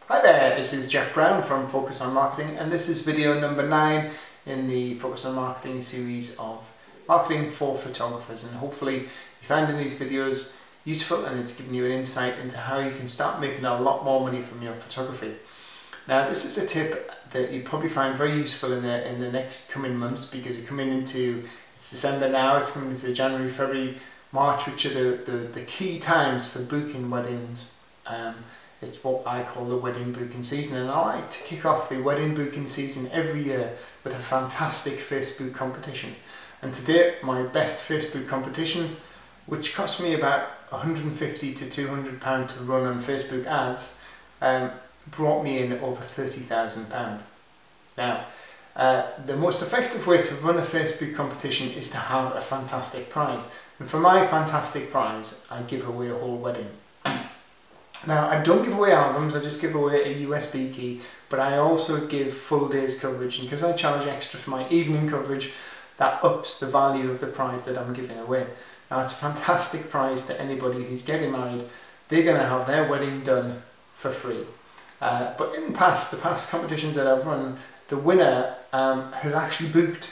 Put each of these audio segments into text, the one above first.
Hi there, this is Jeff Brown from Focus on Marketing, and this is video number 9 in the Focus on Marketing series of marketing for photographers. And hopefully you find in these videos useful and it's given you an insight into how you can start making a lot more money from your photography. Now this is a tip that you probably find very useful in the next coming months, because you're coming into, it's December now, it's coming into January, February, March, which are the key times for booking weddings. It's what I call the wedding booking season, and I like to kick off the wedding booking season every year with a fantastic Facebook competition. And to date, my best Facebook competition, which cost me about £150 to £200 to run on Facebook ads, brought me in over £30,000. Now, the most effective way to run a Facebook competition is to have a fantastic prize. And for my fantastic prize, I give away a whole wedding. Now, I don't give away albums, I just give away a USB key, but I also give full day's coverage, and because I charge extra for my evening coverage, that ups the value of the prize that I'm giving away. Now, it's a fantastic prize to anybody who's getting married. They're going to have their wedding done for free. But in the past competitions that I've run, the winner has actually booked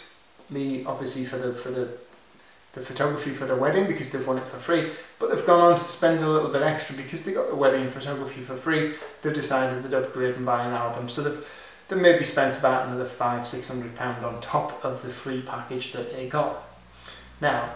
me, obviously, for the photography for the wedding, because they've won it for free, but they've gone on to spend a little bit extra because they got the wedding photography for free. They've decided they'd upgrade and buy an album, so they've maybe spent about another £500–600 on top of the free package that they got. Now,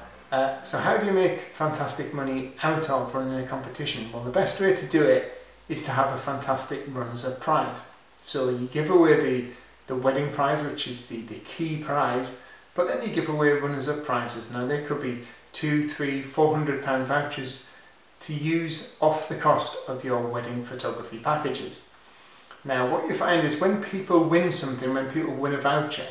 so how do you make fantastic money out of running a competition? Well, the best way to do it is to have a fantastic runners-up prize. So you give away the wedding prize, which is the key prize, but then you give away runners-up prizes. Now they could be £200, £300, £400 vouchers to use off the cost of your wedding photography packages. Now what you find is when people win something, when people win a voucher,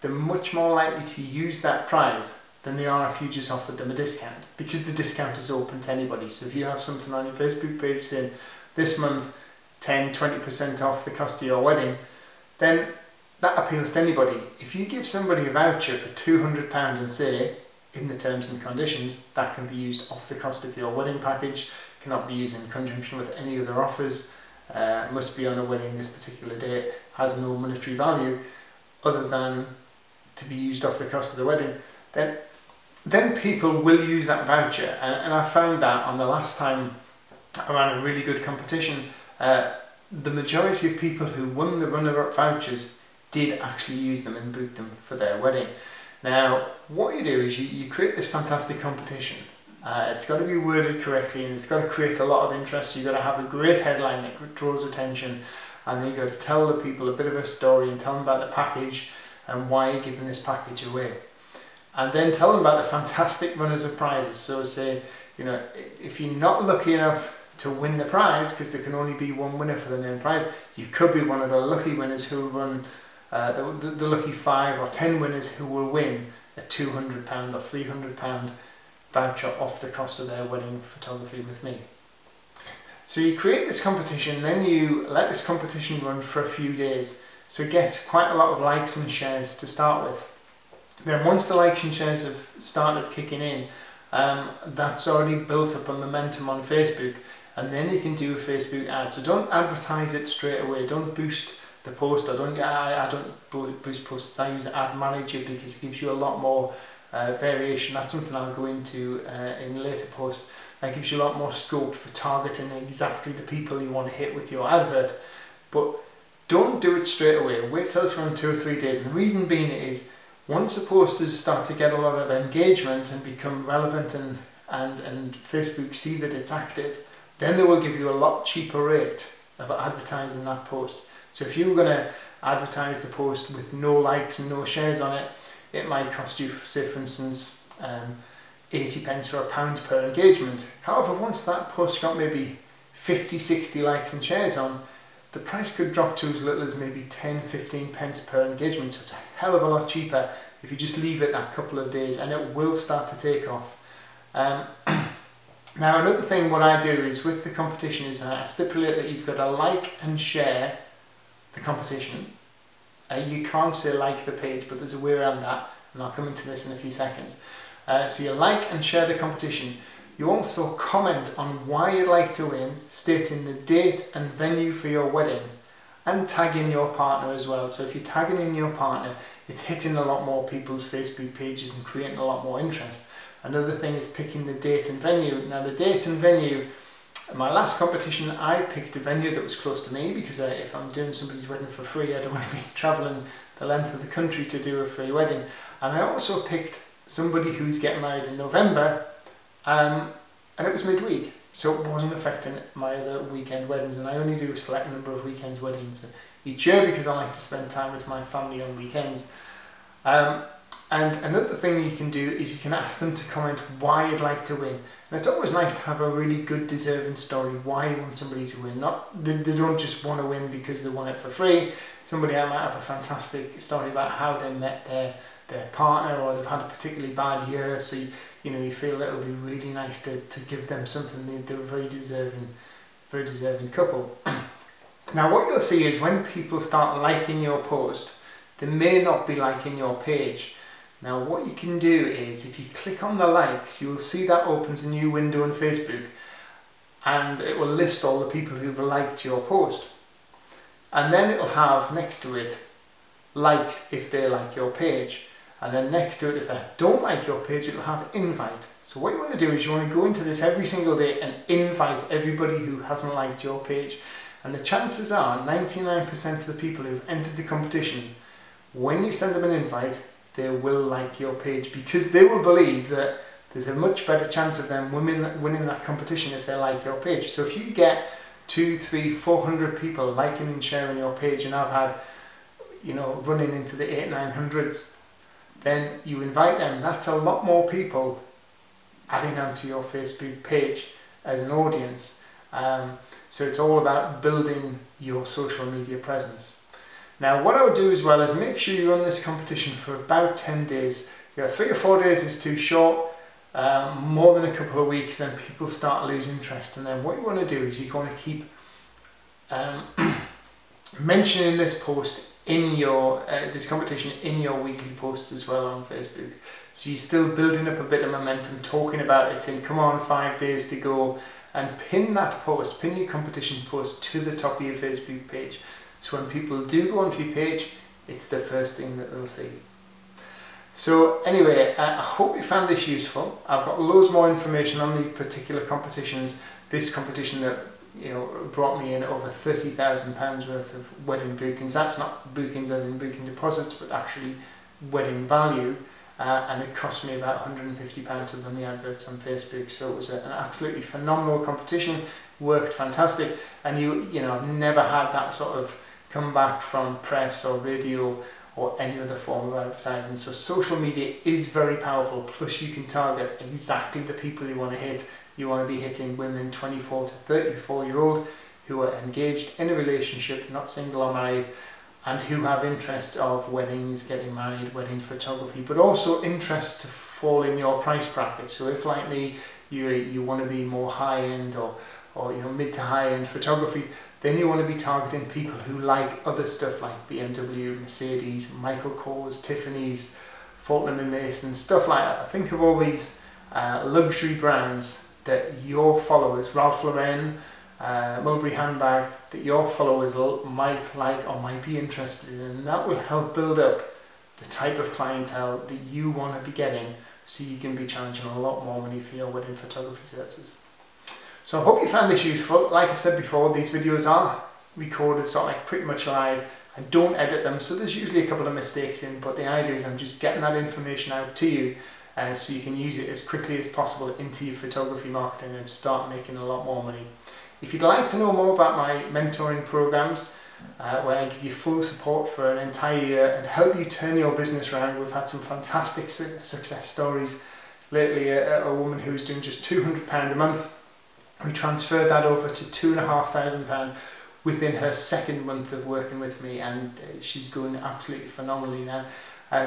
they're much more likely to use that prize than they are if you just offered them a discount, because the discount is open to anybody. So if you have something on your Facebook page saying this month 10–20% off the cost of your wedding, then that appeals to anybody. If you give somebody a voucher for £200 and say, in the terms and conditions, that can be used off the cost of your wedding package, cannot be used in conjunction with any other offers, must be on a wedding this particular date, has no monetary value other than to be used off the cost of the wedding, then people will use that voucher. And I found that on the last time I ran a really good competition, the majority of people who won the runner-up vouchers did actually use them and book them for their wedding. Now, what you do is you create this fantastic competition. It's got to be worded correctly, and it's got to create a lot of interest. So you've got to have a great headline that draws attention, and then you've got to tell the people a bit of a story and tell them about the package and why you're giving this package away. And then tell them about the fantastic runners-up prizes. So say, you know, if you're not lucky enough to win the prize, because there can only be one winner for the main prize, you could be one of the lucky winners who will run the lucky 5 or 10 winners who will win a £200 or £300 voucher off the cost of their wedding photography with me. So you create this competition, then you let this competition run for a few days. So it gets quite a lot of likes and shares to start with. Then once the likes and shares have started kicking in, that's already built up a momentum on Facebook, and then you can do a Facebook ad. So don't advertise it straight away, don't boost the post, I don't boost posts, I use Ad Manager because it gives you a lot more variation. That's something I'll go into in later posts. That gives you a lot more scope for targeting exactly the people you want to hit with your advert. But don't do it straight away, wait till it's run 2 or 3 days. And the reason being is, once the posters start to get a lot of engagement and become relevant and Facebook see that it's active, then they will give you a lot cheaper rate of advertising that post. So if you were going to advertise the post with no likes and no shares on it, it might cost you, say for instance, 80p or £1 per engagement. However, once that post got maybe 50–60 likes and shares on, the price could drop to as little as maybe 10–15p per engagement. So it's a hell of a lot cheaper if you just leave it a couple of days, and it will start to take off. Now another thing what I do is with the competition is I stipulate that you've got to like and share the competition. You can't say like the page, but there's a way around that, and I'll come into this in a few seconds. So you like and share the competition. You also comment on why you'd like to win, stating the date and venue for your wedding, and tag in your partner as well. So if you're tagging in your partner, it's hitting a lot more people's Facebook pages and creating a lot more interest. Another thing is picking the date and venue. Now the date and venue, my last competition, I picked a venue that was close to me, because if I'm doing somebody's wedding for free, I don't want to be travelling the length of the country to do a free wedding. And I also picked somebody who's getting married in November, and it was midweek, so it wasn't affecting my other weekend weddings, and I only do a select number of weekend weddings each year because I like to spend time with my family on weekends. And another thing you can do is you can ask them to comment why you'd like to win. And it's always nice to have a really good deserving story why you want somebody to win. They don't just want to win because they want it for free. Somebody might have a fantastic story about how they met their partner, or they've had a particularly bad year, so you feel it would be really nice to give them something. They're a very deserving couple. Now what you'll see is when people start liking your post, they may not be liking your page. Now what you can do is, if you click on the likes, you'll see that opens a new window on Facebook, and it will list all the people who've liked your post. And then it'll have next to it, liked if they like your page. And then next to it, if they don't like your page, it'll have invite. So what you want to do is you want to go into this every single day and invite everybody who hasn't liked your page. And the chances are 99% of the people who've entered the competition, when you send them an invite, they will like your page, because they will believe that there's a much better chance of them winning that competition if they like your page. So if you get 200, 300, 400 people liking and sharing your page, and I've had, running into the 800-900s, then you invite them. That's a lot more people adding onto your Facebook page as an audience. So it's all about building your social media presence. Now what I would do as well is make sure you run this competition for about 10 days. 3 or 4 days is too short. More than a couple of weeks, then people start to lose interest. And then what you want to do is you want to keep mentioning this post in your this competition in your weekly posts as well on Facebook. So you're still building up a bit of momentum, talking about it, saying come on, 5 days to go, and pin that post, pin your competition post to the top of your Facebook page. So when people do go onto your page, it's the first thing that they'll see. So anyway, I hope you found this useful. I've got loads more information on the particular competitions. This competition that brought me in over £30,000 worth of wedding bookings. That's not bookings as in booking deposits, but actually wedding value. And it cost me about £150 to run the adverts on Facebook. So it was an absolutely phenomenal competition. Worked fantastic, and I've never had that sort of comeback from press or radio or any other form of advertising. So social media is very powerful, plus you can target exactly the people you want to hit. You want to be hitting women 24 to 34 year old who are engaged in a relationship, not single or married, and who have interests of weddings, getting married, wedding photography, but also interests to fall in your price bracket. So if, like me, you want to be more high-end or mid to high-end photography, then you want to be targeting people who like other stuff like BMW, Mercedes, Michael Kors, Tiffany's, Fortnum & Mason, stuff like that. Think of all these luxury brands that your followers, Ralph Lauren, Mulberry handbags, that your followers might like or might be interested in, and that will help build up the type of clientele that you want to be getting, so you can be charging a lot more money for your wedding photography services. So I hope you found this useful. Like I said before, these videos are recorded sort of like pretty much live. I don't edit them, so there's usually a couple of mistakes in, but the idea is I'm just getting that information out to you so you can use it as quickly as possible into your photography marketing and start making a lot more money. If you'd like to know more about my mentoring programs, where I give you full support for an entire year and help you turn your business around, we've had some fantastic success stories lately. A woman who's doing just £200 a month, we transferred that over to £2,500 within her second month of working with me, and she's going absolutely phenomenally now.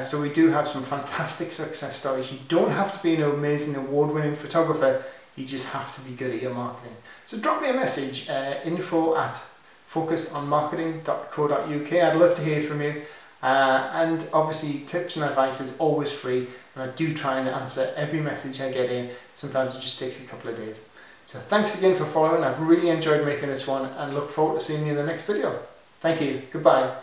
So we do have some fantastic success stories. You don't have to be an amazing award-winning photographer, you just have to be good at your marketing. So drop me a message, info@focusonmarketing.co.uk. I'd love to hear from you. And obviously tips and advice is always free. and I do try and answer every message I get in. Sometimes it just takes a couple of days. So thanks again for following. I've really enjoyed making this one and look forward to seeing you in the next video. Thank you. Goodbye.